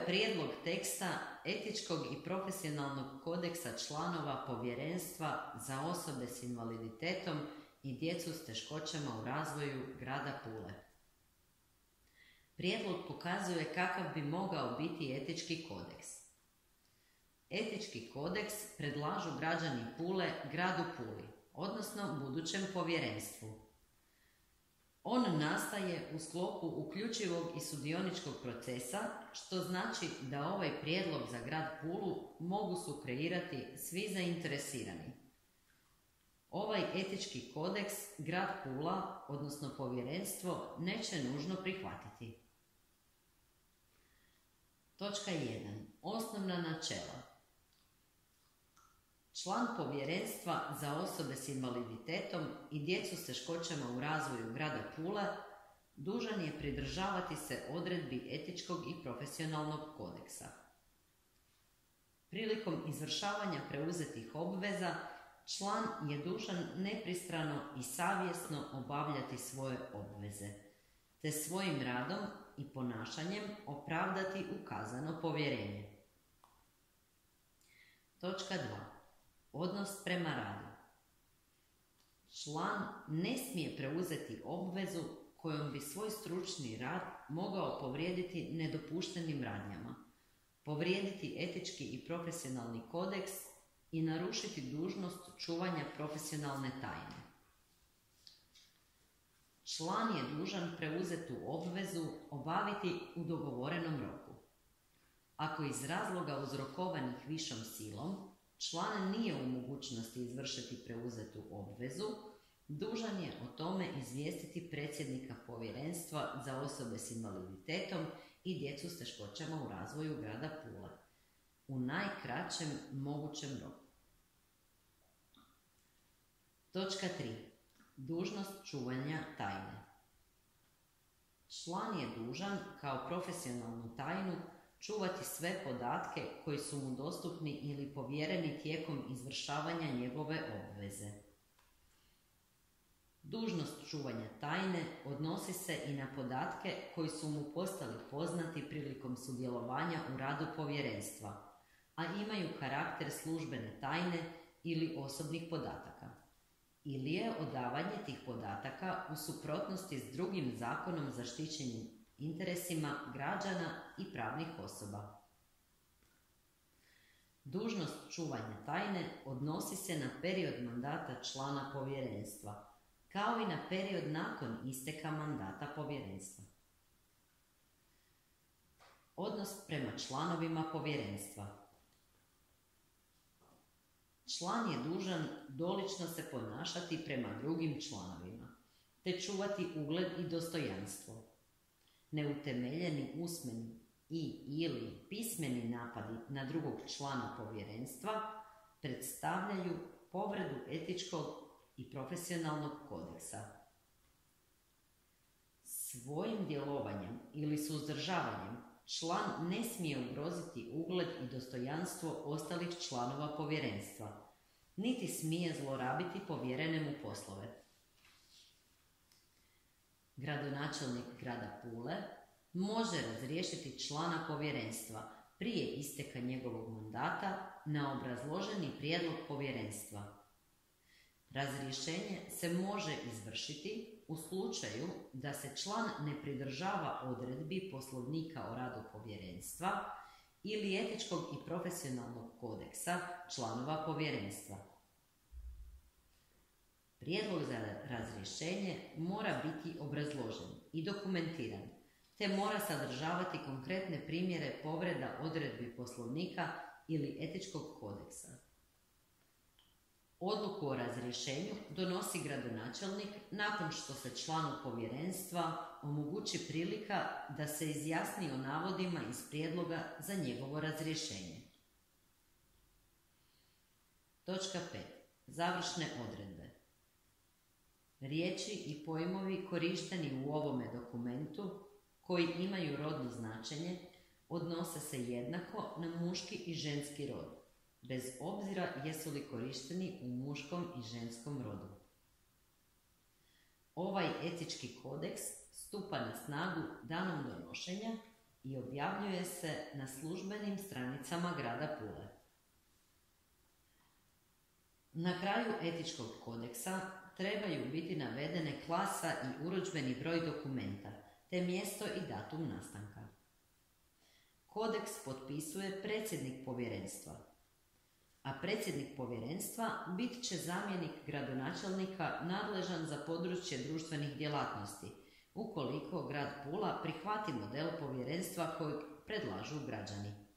je prijedlog teksta etičkog i profesionalnog kodeksa članova povjerenstva za osobe s invaliditetom i djecu s teškoćama u razvoju grada Pule. Prijedlog pokazuje kakav bi mogao biti etički kodeks. Etički kodeks predlažu građani Pule gradu Puli, odnosno budućem povjerenstvu. On nastaje u sklopu uključivog i sudioničkog procesa, što znači da ovaj prijedlog za grad Pulu mogu sukreirati svi zainteresirani. Ovaj etički kodeks grad Pula, odnosno povjerenstvo, neće nužno prihvatiti. Točka 1. Osnovna načela. Član povjerenstva za osobe s invaliditetom i djecu s teškoćama u razvoju grada Pula dužan je pridržavati se odredbi etičkog i profesionalnog kodeksa. Prilikom izvršavanja preuzetih obveza, član je dužan nepristrano i savjesno obavljati svoje obveze, te svojim radom i ponašanjem opravdati ukazano povjerenje. Točka 2. Odnos prema radu. Član ne smije preuzeti obvezu kojom bi svoj stručni rad mogao povrijediti nedopuštenim radnjama, povrijediti etički i profesionalni kodeks i narušiti dužnost čuvanja profesionalne tajne. Član je dužan preuzetu obvezu obaviti u dogovorenom roku. Ako iz razloga uzrokovanih višom silom član nije u mogućnosti izvršiti preuzetu obvezu, dužan je o tome izvijestiti predsjednika povjerenstva za osobe s invaliditetom i djecu s teškoćama u razvoju grada Pule u najkraćem mogućem roku. Točka 3. Dužnost čuvanja tajne. Član je dužan kao profesionalnu tajnu čuvati sve podatke koji su mu dostupni ili povjereni tijekom izvršavanja njegove obveze. Dužnost čuvanja tajne odnosi se i na podatke koji su mu postali poznati prilikom sudjelovanja u radu povjerenstva, a imaju karakter službene tajne ili osobnih podataka, ili je odavanje tih podataka u suprotnosti s drugim zakonom zaštićenim interesima građana i pravnih osoba. Dužnost čuvanja tajne odnosi se na period mandata člana povjerenstva, kao i na period nakon isteka mandata povjerenstva. Odnos prema članovima povjerenstva. Član je dužan dolično se ponašati prema drugim članovima, te čuvati ugled i dostojanstvo. Neutemeljeni usmeni ili pismeni napadi na drugog člana povjerenstva predstavljaju povredu etičkog i profesionalnog kodeksa. Svojim djelovanjem ili suzdržavanjem član ne smije ugroziti ugled i dostojanstvo ostalih članova povjerenstva, niti smije zlorabiti povjerene mu poslove. Gradonačelnik grada Pule može razriješiti člana povjerenstva prije isteka njegovog mandata na obrazloženi prijedlog povjerenstva. Razrješenje se može izvršiti u slučaju da se član ne pridržava odredbi Poslovnika o radu povjerenstva ili etičkog i profesionalnog kodeksa članova povjerenstva. Prijedlog za razrješenje mora biti obrazložen i dokumentiran, te mora sadržavati konkretne primjere povreda odredbi Poslovnika ili etičkog kodeksa. Odluku o razrješenju donosi gradonačelnik nakon što se članu povjerenstva omogući prilika da se izjasni o navodima iz prijedloga za njegovo razrješenje. Točka 5. Završne odredbe. Riječi i pojmovi korišteni u ovome dokumentu, koji imaju rodno značenje, odnose se jednako na muški i ženski rod, bez obzira jesu li korišteni u muškom i ženskom rodu. Ovaj etički kodeks stupa na snagu danom donošenja i objavljuje se na službenim stranicama grada Pule. Na kraju etičkog kodeksa trebaju biti navedene klasa i urudžbeni broj dokumenta, te mjesto i datum nastanka. Kodeks potpisuje predsjednik povjerenstva, a predsjednik povjerenstva bit će zamjenik gradonačelnika nadležan za područje društvenih djelatnosti, ukoliko grad Pula prihvati model povjerenstva kojeg predlažu građani.